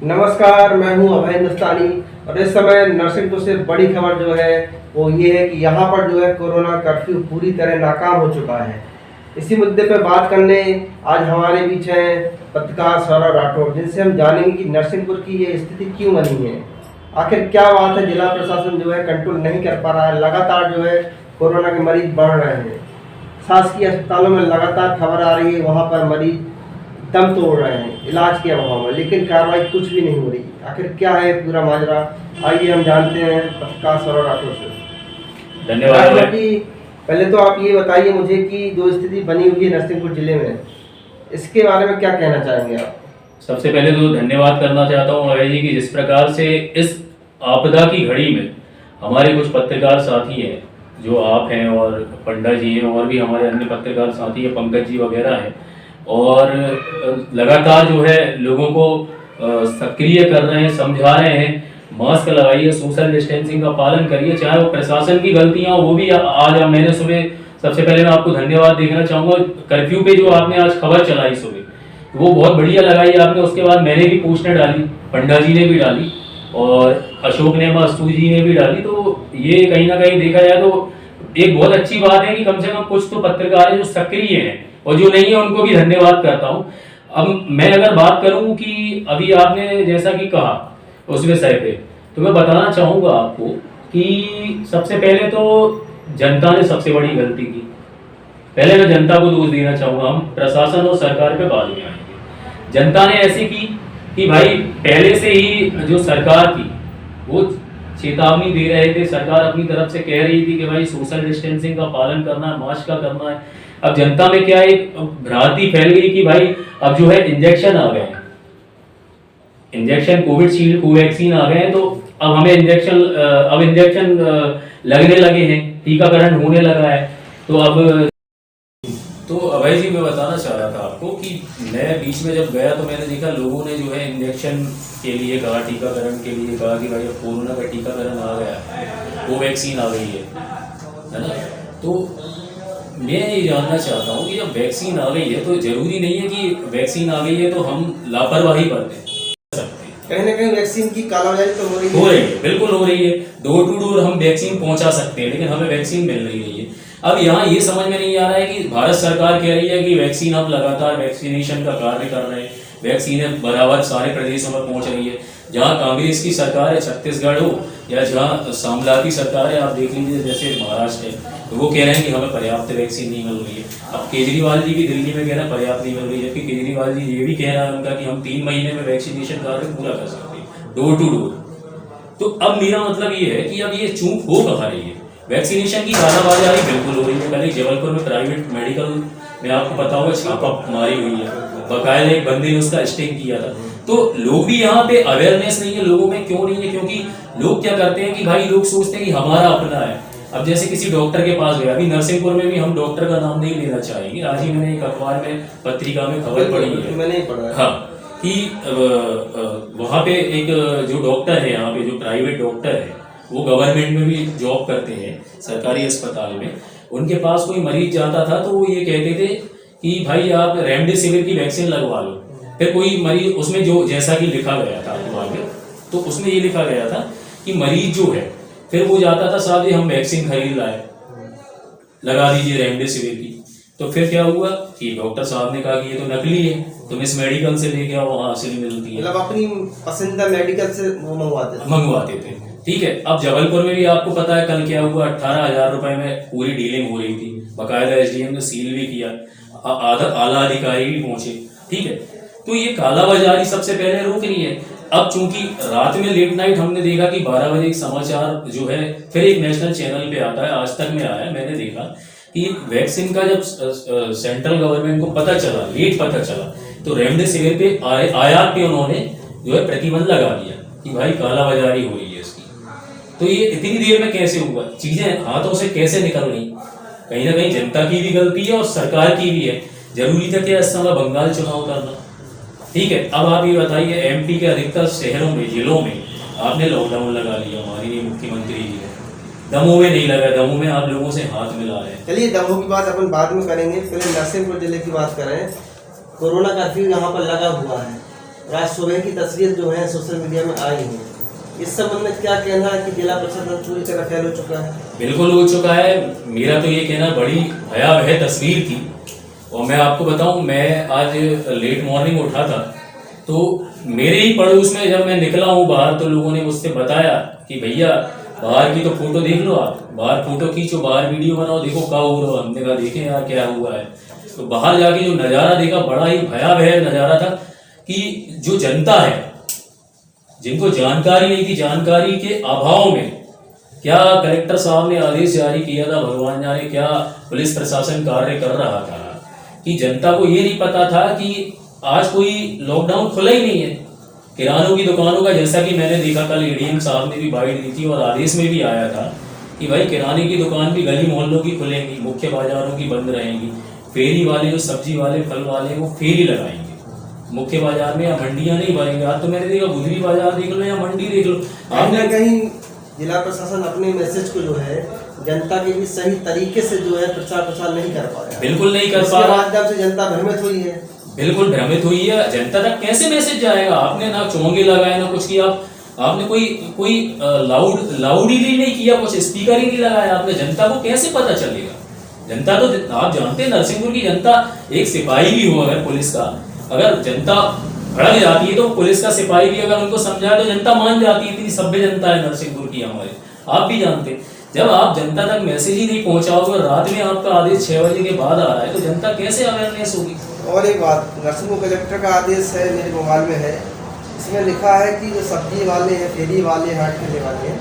नमस्कार, मैं हूं अभय हिंदुस्तानी और इस समय नरसिंहपुर से बड़ी खबर जो है वो ये है कि यहाँ पर जो है कोरोना कर्फ्यू पूरी तरह नाकाम हो चुका है। इसी मुद्दे पर बात करने आज हमारे बीच हैं पत्रकार सौरभ राठौड़, जिनसे हम जानेंगे कि नरसिंहपुर की ये स्थिति क्यों बनी है, आखिर क्या बात है। जिला प्रशासन जो है कंट्रोल नहीं कर पा रहा है, लगातार जो है कोरोना के मरीज बढ़ रहे हैं। शासकीय अस्पतालों में लगातार खबर आ रही है वहाँ पर मरीज दम तोड़ रहे हैं इलाज के अभाव में, लेकिन कार्रवाई कुछ भी नहीं हो रही। आखिर क्या है पूरा माजरा, आइए हम जानते हैं पत्रकार सौरभ राठौड़ से। धन्यवाद। पहले तो आप ये बताइए मुझे कि जो स्थिति बनी हुई है नरसिंहपुर जिले में, इसके बारे में क्या कहना चाहेंगे आप? सबसे पहले तो धन्यवाद करना चाहता हूँ अभय जी की जिस प्रकार से इस आपदा की घड़ी में हमारे कुछ पत्रकार साथी हैं, जो आप हैं और पंडा जी हैं और भी हमारे अन्य पत्रकार साथी हैं, पंकज जी वगैरह हैं, और लगातार जो है लोगों को सक्रिय कर रहे हैं, समझा रहे हैं, मास्क लगाइए, सोशल डिस्टेंसिंग का पालन करिए। चाहे वो प्रशासन की गलतियां वो भी आज मैंने सुबह सबसे पहले मैं आपको धन्यवाद देना चाहूँगा। कर्फ्यू पे जो आपने आज खबर चलाई सुबह वो बहुत बढ़िया लगाई आपने। उसके बाद मैंने भी पोस्टर डाली, पंडा जी ने भी डाली और अशोक ने मस्तू जी ने भी डाली। तो ये कहीं ना कहीं देखा जाए तो एक बहुत अच्छी बात है कि कम से कम कुछ तो पत्रकार हैं जो सक्रिय हैं, और जो नहीं है उनको भी धन्यवाद करता हूँ। अब मैं अगर बात करूँ कि अभी आपने जैसा कि कहा उस विषय पे, तो मैं बताना चाहूँगा आपको कि सबसे पहले तो जनता ने सबसे बड़ी गलती की। पहले मैं जनता को दोष देना चाहूँगा, हम प्रशासन और सरकार पे बाद में आएंगे। जनता ने ऐसी की कि भाई पहले से ही जो सरकार थी वो चेतावनी दे रहे थे, सरकार अपनी तरफ से कह रही थी कि भाई सोशल डिस्टेंसिंग का पालन करना है, मास्क का करना है। अब जनता में क्या एक भ्रांति फैल गई कि भाई अब जो है इंजेक्शन आ गए हैं, इंजेक्शन कोविशील्ड कोवैक्सीन आ गए हैं, तो अब हमें इंजेक्शन लगने लगे हैं, टीकाकरण होने लगा है। तो अभय जी मैं बताना चाह रहा था आपको कि मैं बीच में जब गया तो मैंने देखा लोगों ने जो है इंजेक्शन के लिए कहा, टीकाकरण के लिए कहा कि भाई अब कोरोना का टीकाकरण आ गया है, कोवैक्सीन आ गई है ना। तो मैं ये जानना चाहता हूँ कि जब वैक्सीन आ गई है तो जरूरी नहीं है कि वैक्सीन आ गई है तो हम लापरवाही बरतें। कहीं ना कहीं वैक्सीन की कालाबाजारी तो हो रही है, बिल्कुल हो रही है। डोर टू डोर हम वैक्सीन पहुंचा सकते हैं, लेकिन हमें वैक्सीन मिल नहीं रही है। अब यहाँ ये समझ में नहीं आ रहा है कि भारत सरकार कह रही है कि वैक्सीन हम लगातार वैक्सीनेशन का कार्य कर रहे हैं, वैक्सीन बराबर सारे प्रदेशों में पहुंच रही है। जहाँ कांग्रेस की सरकार है, छत्तीसगढ़ हो या जहाँ सामलाती सरकार है, आप देख लीजिए जैसे महाराष्ट्र है, तो वो कह रहे हैं कि हमें पर्याप्त वैक्सीन नहीं मिल रही है। अब केजरीवाल जी भी दिल्ली में कह रहे हैं पर्याप्त नहीं मिल रही है, जबकि केजरीवाल जी ये भी कह रहा है उनका कि हम 3 महीने में वैक्सीनेशन कार्य पूरा कर सकते हैं डोर टू डोर। तो अब मेरा मतलब ये है कि अब ये चूक हो कहाँ रही है। वैक्सीनेशन की कालाबाजारी बिल्कुल हो रही है। कल जबलपुर में प्राइवेट मेडिकल में आपको पता होगा छापा मारी हुई है, बकायदा एक बंदे ने उसका स्टिंग किया था। तो लोग भी यहाँ पे अवेयरनेस नहीं है लोगों में। क्यों नहीं है? क्योंकि लोग क्या करते हैं कि भाई लोग सोचते हैं कि हमारा अपना है। अब जैसे किसी डॉक्टर के पास गया, अभी नरसिंहपुर में भी हम डॉक्टर का नाम नहीं लेना चाहेंगे, आज ही मैंने एक अखबार में पत्रिका में खबर पढ़ी है, मैंने पढ़ा है। हाँ, कि वहाँ पे एक जो डॉक्टर है, यहाँ पे जो प्राइवेट डॉक्टर है वो गवर्नमेंट में भी जॉब करते हैं, सरकारी अस्पताल में। उनके पास कोई मरीज जाता था तो वो ये कहते थे कि भाई आप रेमडेसिविर की वैक्सीन लगवा लो। फिर कोई मरीज उसमें जो जैसा कि लिखा गया था अखबार में, तो उसमें ये लिखा गया था कि मरीज जो है फिर वो जाता था साहब ये हम वैक्सीन खरीद लाए, लगा दीजिए रेमडेसिविर की। तो फिर क्या हुआ कि डॉक्टर साहब ने कहा कि ये तो नकली है, तुम इस मेडिकल से लेके आओ, वहां असली मिलती है। मतलब अपनी पसंदीदा मेडिकल से वो मंगवाते थे। ठीक है। अब जबलपुर में भी आपको पता है कल क्या हुआ, 18,000 रुपए में पूरी डीलिंग हो रही थी, बकायदा एसडीएम ने सील भी किया, आला अधिकारी भी पहुंचे। ठीक है। तो ये कालाबाजारी सबसे पहले रोक रही है। अब चूंकि रात में लेट नाइट हमने देखा कि 12 बजे एक समाचार जो है फिर एक नेशनल चैनल पे आता है, आज तक में आया, मैंने देखा कि वैक्सीन का जब सेंट्रल गवर्नमेंट को पता चला, लेट पता चला, तो रेमडेसिविर पे आयात पे उन्होंने जो है प्रतिबंध लगा दिया कि भाई कालाबाजारी हो रही है इसकी। तो ये इतनी देर में कैसे हुआ, चीजें हाथों से कैसे निकल रही? कहीं ना कहीं जनता की भी गलती है और सरकार की भी है। जरूरी था क्या इस समय बंगाल चुनाव करना? ठीक है। अब आप ये बताइए, एमपी के अधिकतर शहरों में, जिलों में आपने लॉकडाउन लगा लिया, माननीय मुख्यमंत्री जी ने। दमोह में नहीं लगा, दमोह में आप लोगों से हाथ मिला रहे हैं। चलिए दमोह की बात अपन बाद में करेंगे, पहले नरसिंहपुर जिले की बात करें। कोरोना कर्फ्यू यहाँ पर लगा हुआ है, आज सुबह की तस्वीर जो है सोशल मीडिया में आई है, इस संबंध में क्या कहना है कि जिला प्रशासन पूरी तरह फैल हो चुका है? बिल्कुल हो चुका है। मेरा तो ये कहना बड़ी भयावह तस्वीर थी। और मैं आपको बताऊं, मैं आज लेट मॉर्निंग उठा था, तो मेरे ही पड़ोस में जब मैं निकला हूँ बाहर, तो लोगों ने मुझसे बताया कि भैया बाहर की तो फोटो देख लो, आप बाहर फोटो खींचो, बाहर वीडियो बनाओ, देखो क्या हो रहा है। हमने कहा देखें यार क्या हुआ है। तो बाहर जाके जो नज़ारा देखा, बड़ा ही भयावह नज़ारा था कि जो जनता है, जिनको जानकारी नहीं थी, जानकारी के अभाव में क्या कलेक्टर साहब ने आदेश जारी किया था, भगवान जाने क्या पुलिस प्रशासन कार्य कर रहा था, कि जनता को ये नहीं पता था कि आज कोई लॉकडाउन खुला ही नहीं है। किरानों की दुकानों का, जैसा कि मैंने देखा कल एडीएम साहब ने भी बाइट दी थी और आदेश में भी आया था कि भाई किराने की दुकान भी गली मोहल्लों की खुलेंगी, मुख्य बाजारों की बंद रहेंगी। फेरी वाले, जो सब्जी वाले, फल वाले, वो फेरी लगाएंगे मुख्य बाजार में, या मंडियां नहीं भरेंगे। आज तो मैंने देखा गुजरी बाजार देख लो या मंडी देख लो, आपने कहीं जिला प्रशासन अपने मैसेज को जो है जनता के बीच सही तरीके से जो है प्रचार नहीं कर पाया। बिल्कुल नहीं कर पा रहा। माध्यम से जनता भ्रमित हुई है। बिल्कुल भ्रमित हुई है। जनता तक कैसे मैसेज जाएगा? आपने ना चोंगे लगाए ना कुछ किया, आपने कोई लाउड ही नहीं किया, कुछ स्पीकर ही नहीं लगाया आपने। जनता को कैसे पता चलेगा? जनता तो आप जानते हैं, नरसिंहपुर की जनता, एक सिपाही भी हो अगर पुलिस का, अगर जनता भड़क जाती है तो पुलिस का सिपाही भी अगर उनको समझाए तो जनता मान जाती है। इतनी सभ्य जनता है नरसिंहपुर की हमारे, आप भी जानते हैं। जब आप जनता तक मैसेज ही नहीं पहुंचाओगे, रात में आपका आदेश 6 बजे के बाद आ रहा है, तो जनता कैसे अवेयरनेस होगी? और एक बात, नरसिंहपुर कलेक्टर का आदेश है, मेरे मोबाइल में है, इसमें लिखा है कि जो सब्जी वाले हैं, फेरी वाले, हाट ठेले वाले हैं,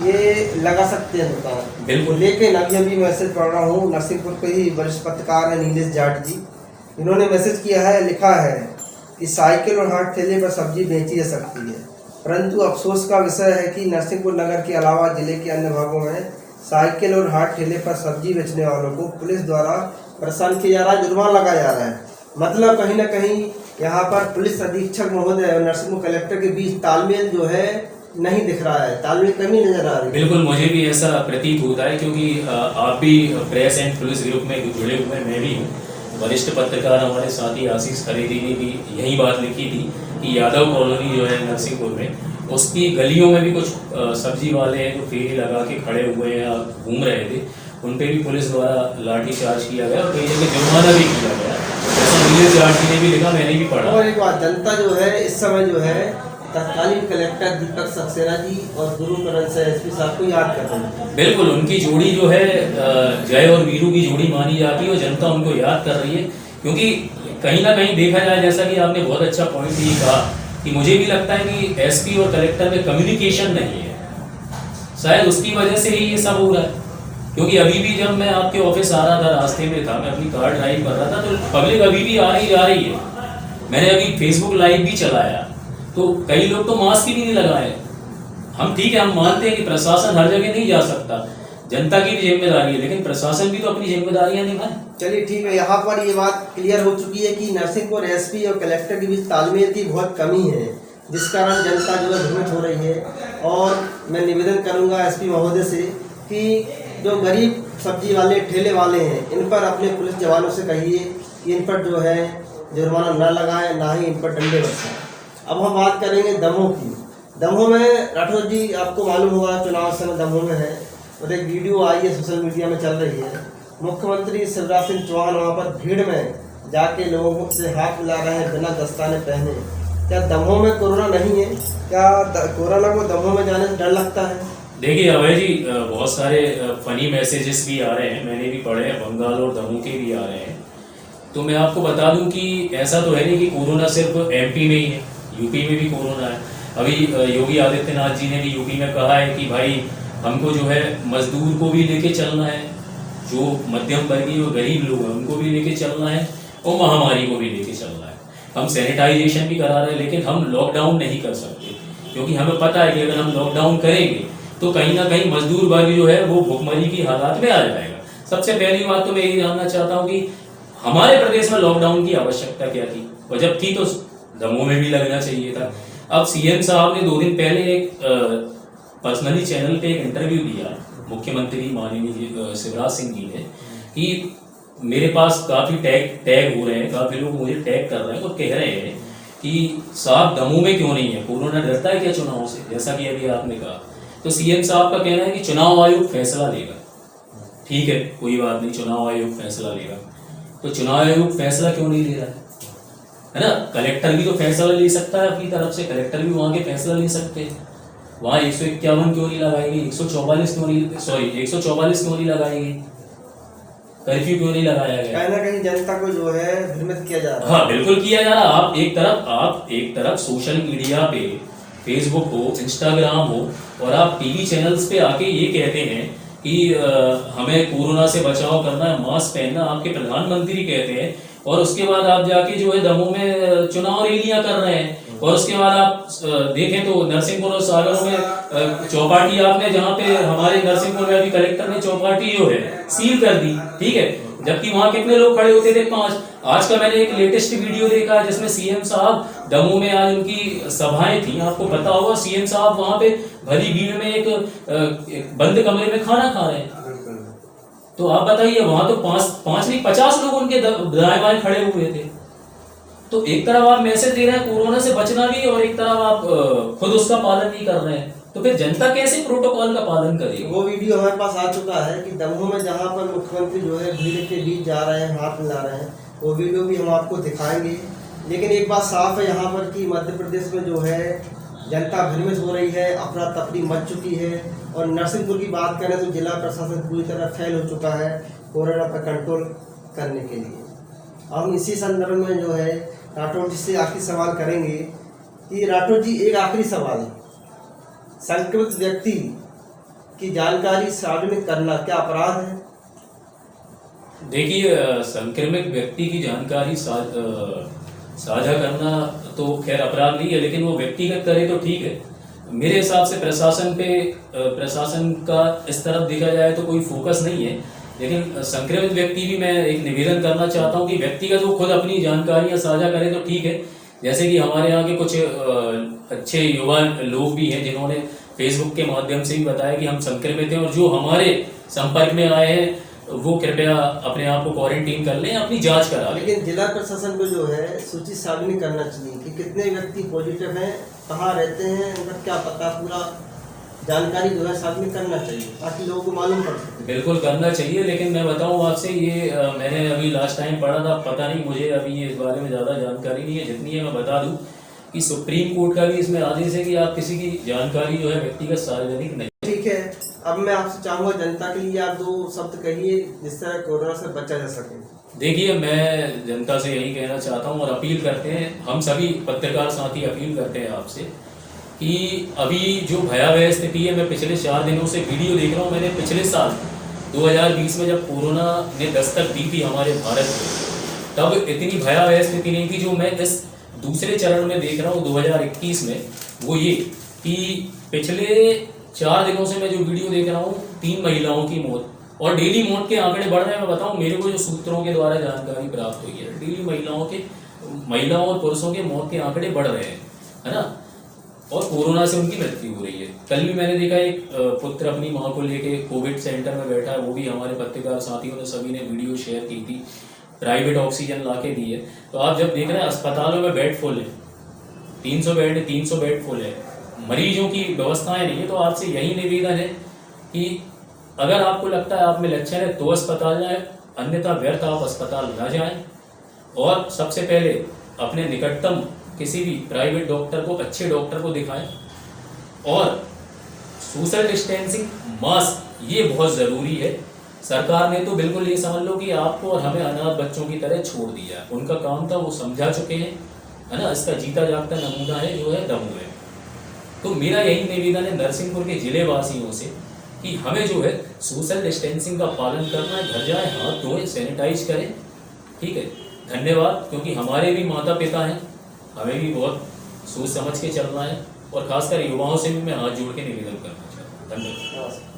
ये लगा सकते हैं दुकान। बिल्कुल। लेकिन अभी मैसेज पढ़ रहा हूँ, नरसिंहपुर के ही वरिष्ठ पत्रकार है नीलेश जाट जी, इन्होंने मैसेज किया है, लिखा है कि साइकिल और हाट ठेले पर सब्जी बेची जा सकती है, परंतु अफसोस का विषय है कि नरसिंहपुर नगर के अलावा जिले के अन्य भागों में साइकिल और हाट ठेले पर सब्जी बेचने वालों को पुलिस द्वारा परेशान किया जा रहा है, जुर्माना लगाया जा रहा है। मतलब कहीं ना कहीं यहाँ पर पुलिस अधीक्षक महोदय और नरसिंहपुर कलेक्टर के बीच तालमेल जो है नहीं दिख रहा है, तालमेल कमी नजर आ रही है। बिल्कुल, मुझे भी ऐसा प्रतीत होता है, क्योंकि आप भी प्रेस एंड पुलिस ग्रुप में जुड़े हुए हैं, मैं भी हूँ। वरिष्ठ पत्रकार हमारे साथी आशीष खरेदी ने भी यही बात लिखी थी कि यादव कॉलोनी जो है नरसिंहपुर में, उसकी गलियों में भी कुछ सब्जी वाले हैं जो फेरी लगा के खड़े हुए हैं, घूम रहे थे, उन पे भी पुलिस द्वारा लाठी चार्ज किया गया और कई जगह जुर्माना भी किया गया। ऐसा नीलेश जाट जी ने भी लिखा, मैंने भी पढ़ा। और एक बात, जनता जो है इस समय जो है तत्कालीन कलेक्टर दीपक सक्सेना जी और गुरुकरण से एसपी साहब को याद कर रहे हैं। बिल्कुल, उनकी जोड़ी जो है जय और वीरू की जोड़ी मानी जाती है और जनता उनको याद कर रही है, क्योंकि कहीं ना कहीं देखा जाए, जैसा कि आपने बहुत अच्छा पॉइंट ये कहा कि मुझे भी लगता है कि एसपी और कलेक्टर में कम्युनिकेशन नहीं है, शायद उसकी वजह से ही ये सब हो रहा है। क्योंकि अभी भी जब मैं आपके ऑफिस आ रहा था, रास्ते में था, मैं अपनी कार ड्राइव कर रहा था, तो पब्लिक अभी भी आ रही जा रही है। मैंने अभी फेसबुक लाइव भी चलाया, तो कई लोग तो मास्क ही नहीं लगाए। हम ठीक है, हम मानते हैं कि प्रशासन हर जगह नहीं जा सकता, जनता की भी जिम्मेदारी है, लेकिन प्रशासन भी तो अपनी जिम्मेदारियां निभाए। चलिए ठीक है, यहाँ पर ये बात क्लियर हो चुकी है कि नरसिंहपुर एसपी और कलेक्टर के बीच तालमेल की बहुत कमी है, जिस कारण जनता जो है भ्रमित हो रही है। और मैं निवेदन करूँगा एसपी महोदय से कि जो गरीब सब्जी वाले, ठेले वाले हैं, इन पर अपने पुलिस जवानों से कहिए कि इन पर जो है जुर्माना न लगाएं, ना ही इन पर डंडे बरसाएं। अब हम बात करेंगे दमोह की। दमोह में राठौर जी, आपको मालूम होगा चुनाव समय दमोह में है, और एक वीडियो आई है सोशल मीडिया में चल रही है, मुख्यमंत्री शिवराज सिंह चौहान वहाँ पर भीड़ में जाके लोगों से हाथ मिला रहे हैं बिना दस्ताने पहने। क्या दमोह में कोरोना नहीं है? क्या कोरोना को दमोह में जाने से डर लगता है? देखिए अभय जी, बहुत सारे फनी मैसेजेस भी आ रहे हैं, मैंने भी पढ़े हैं, बंगाल और दमोह के भी आ रहे हैं। तो मैं आपको बता दूं कि ऐसा तो है नहीं कि कोरोना सिर्फ एमपी में ही है, यूपी में भी कोरोना है। अभी योगी आदित्यनाथ जी ने भी यूपी में कहा है कि भाई हमको जो है मजदूर को भी लेके चलना है, जो मध्यम वर्गीय और गरीब लोग हैं उनको भी लेके चलना है, और महामारी को भी लेके चलना है। हम सैनिटाइजेशन भी करा रहे हैं, लेकिन हम लॉकडाउन नहीं कर सकते, क्योंकि हमें पता है कि अगर हम लॉकडाउन करेंगे तो कहीं ना कहीं मजदूर वर्ग जो है वो भुखमरी की हालात में आ जाएगा। सबसे पहली बात तो मैं यही जानना चाहता हूँ कि हमारे प्रदेश में लॉकडाउन की आवश्यकता क्या थी, और जब थी तो दमोह में भी लगना चाहिए था। अब सीएम साहब ने 2 दिन पहले एक पर्सनली चैनल पे एक इंटरव्यू दिया, मुख्यमंत्री माननीय शिवराज सिंह जी ने, कि मेरे पास काफ़ी टैग हो रहे हैं, काफ़ी लोग मुझे टैग कर रहे हैं और कह रहे हैं कि साहब दमोह में क्यों नहीं है, कोरोना डरता है क्या चुनाव से, जैसा कि अभी आपने कहा। तो सीएम साहब का कहना है कि चुनाव आयोग फैसला लेगा। ठीक है, कोई बात नहीं, चुनाव आयोग फैसला लेगा। तो चुनाव आयोग फैसला क्यों नहीं ले रहा है ना? कलेक्टर भी तो फैसला ले सकता है अपनी तरफ से, कलेक्टर भी वहां के फैसला ले सकते हैं। वहां 151 क्यों नहीं लगाई गई, 144 क्यों नहीं लगाई गई, कर्फ्यू क्यों नहीं लगाया गया? कहीं ना कहीं जनता को जो है भ्रमित किया जा रहा है। हाँ बिल्कुल किया जा रहा है। आप एक तरफ सोशल मीडिया पे, फेसबुक हो, इंस्टाग्राम हो, और आप टीवी चैनल्स पे आके ये कहते हैं कि हमें कोरोना से बचाव करना है, मास्क पहनना, आपके प्रधानमंत्री कहते हैं, और उसके बाद आप जाके जो है दमोह में चुनाव रैलियां कर रहे हैं। और उसके बाद आप देखें तो नरसिंहपुर और सागर में चौपाटी आपने, जहाँ पे हमारे नरसिंहपुर में अभी कलेक्टर ने चौपाटी जो है सील कर दी, ठीक है, जबकि वहां कितने लोग खड़े होते थे, 5। आज का मैंने एक लेटेस्ट वीडियो देखा है जिसमें सीएम साहब दमोह में, आज उनकी सभाएं थी, आपको पता होगा, सीएम साहब वहां पे भरी भीड़ में एक बंद कमरे में खाना खा रहे हैं। तो आप बताइए, वहां तो 5 नहीं 50 लोग उनके दाएं बाएं खड़े हुए थे। तो एक तरफ आप मैसेज दे रहे हैं कोरोना से बचना भी, और एक तरफ आप खुद उसका पालन नहीं कर रहे हैं, तो फिर जनता कैसे प्रोटोकॉल का पालन करेगी? वो वीडियो हमारे पास आ चुका है कि दमोह में जहाँ पर मुख्यमंत्री जो है भीड़ के बीच जा रहे हैं, हाथ मिला रहे हैं, वो वीडियो भी हम आपको दिखाएंगे। लेकिन एक बात साफ है यहाँ पर कि मध्य प्रदेश में जो है जनता भ्रमित हो रही है, अफरा तफरी मच चुकी है। और नरसिंहपुर की बात करें तो जिला प्रशासन पूरी तरह फेल हो चुका है कोरोना पर कंट्रोल करने के लिए। हम इसी संदर्भ में जो है राठौर जी से आखिरी सवाल करेंगे कि राठौर जी, एक आखिरी सवाल है, संक्रमित व्यक्ति की जानकारी सार्वजनिक करना क्या अपराध है? देखिए, संक्रमित व्यक्ति की जानकारी साझा करना तो खैर अपराध नहीं है, लेकिन वो व्यक्तिगत करे तो ठीक है। मेरे हिसाब से प्रशासन का इस तरफ देखा जाए तो कोई फोकस नहीं है। लेकिन संक्रमित व्यक्ति भी, मैं एक निवेदन करना चाहता हूँ कि व्यक्तिगत वो खुद अपनी जानकारियां साझा करे तो ठीक है। जैसे कि हमारे यहाँ के कुछ अच्छे युवा लोग भी हैं जिन्होंने फेसबुक के माध्यम से भी बताया कि हम संक्रमित हैं, और जो हमारे संपर्क में आए हैं वो कृपया अपने आप को क्वारंटीन कर लें, अपनी जांच करा लें। लेकिन जिला प्रशासन को जो है सूची सार्वजनिक करना चाहिए कि कितने व्यक्ति पॉजिटिव हैं, कहाँ रहते हैं, उनका क्या पता, पूरा जानकारी जो है सार्वजनिक करना चाहिए ताकि लोगों को मालूम पड़ सके। बिल्कुल करना चाहिए, लेकिन मैं बताऊं आपसे, ये मैंने अभी लास्ट टाइम पढ़ा था, पता नहीं, मुझे अभी इस बारे में ज़्यादा जानकारी नहीं है। जितनी है मैं बता दूं कि सुप्रीम कोर्ट का भी इसमें आदेश है कि आप किसी की जानकारी जो है व्यक्तिगत सार्वजनिक नहीं। ठीक है, अब मैं आपसे चाहूँगा जनता के लिए आप 2 शब्द कहिए जिस तरह कोरोना से बचा जा सके। देखिए, मैं जनता से यही कहना चाहता हूँ और अपील करते हैं, हम सभी पत्रकार साथी अपील करते हैं आपसे कि अभी जो भयावह स्थिति है, मैं पिछले 4 दिनों से वीडियो देख रहा हूँ। मैंने पिछले साल 2020 में जब कोरोना ने दस्तक दी थी हमारे भारत को, तब इतनी भयावह स्थिति नहीं थी जो मैं इस दूसरे चरण में देख रहा हूँ 2021 में। वो ये कि पिछले 4 दिनों से मैं जो वीडियो देख रहा हूँ, 3 महिलाओं की मौत, और डेली मौत के आंकड़े बढ़ रहे हैं। मैं बताऊँ, मेरे को जो सूत्रों के द्वारा जानकारी प्राप्त हुई है, डेली महिलाओं और पुरुषों के मौत के आंकड़े बढ़ रहे हैं, है ना, और कोरोना से उनकी मृत्यु हो रही है। कल भी मैंने देखा एक पुत्र अपनी माँ को लेके कोविड सेंटर में बैठा है, वो भी हमारे पत्रकार साथियों ने सभी ने वीडियो शेयर की थी, प्राइवेट ऑक्सीजन ला के दी है। तो आप जब देख रहे हैं अस्पतालों में बेड फुल है, 300 बेड फुल है, मरीजों की व्यवस्थाएं नहीं है, तो आपसे यही निवेदन है कि अगर आपको लगता है आप में लक्षण है तो अस्पताल जाएं, अन्यथा व्यर्थ आप अस्पताल न जाएं। और सबसे पहले अपने निकटतम किसी भी प्राइवेट डॉक्टर को, अच्छे डॉक्टर को दिखाएं, और सोशल डिस्टेंसिंग, मास्क, ये बहुत ज़रूरी है। सरकार ने तो बिल्कुल ये समझ लो कि आपको और हमें अनाथ बच्चों की तरह छोड़ दिया। उनका काम था, वो समझा चुके हैं, है ना। इसका जीता जागता नमूना है जो है दमोह है। तो मेरा यही निवेदन है नरसिंहपुर के जिले वासियों से कि हमें जो है सोशल डिस्टेंसिंग का पालन करना है, घर जाएं, हाथ धोएं, सैनिटाइज करें, ठीक है। धन्यवाद, क्योंकि हमारे भी माता पिता हैं, हमें भी बहुत सोच समझ के चलना है, और खासकर युवाओं से भी मैं हाथ जोड़ के निवेदन करना चाहता हूँ। धन्यवाद।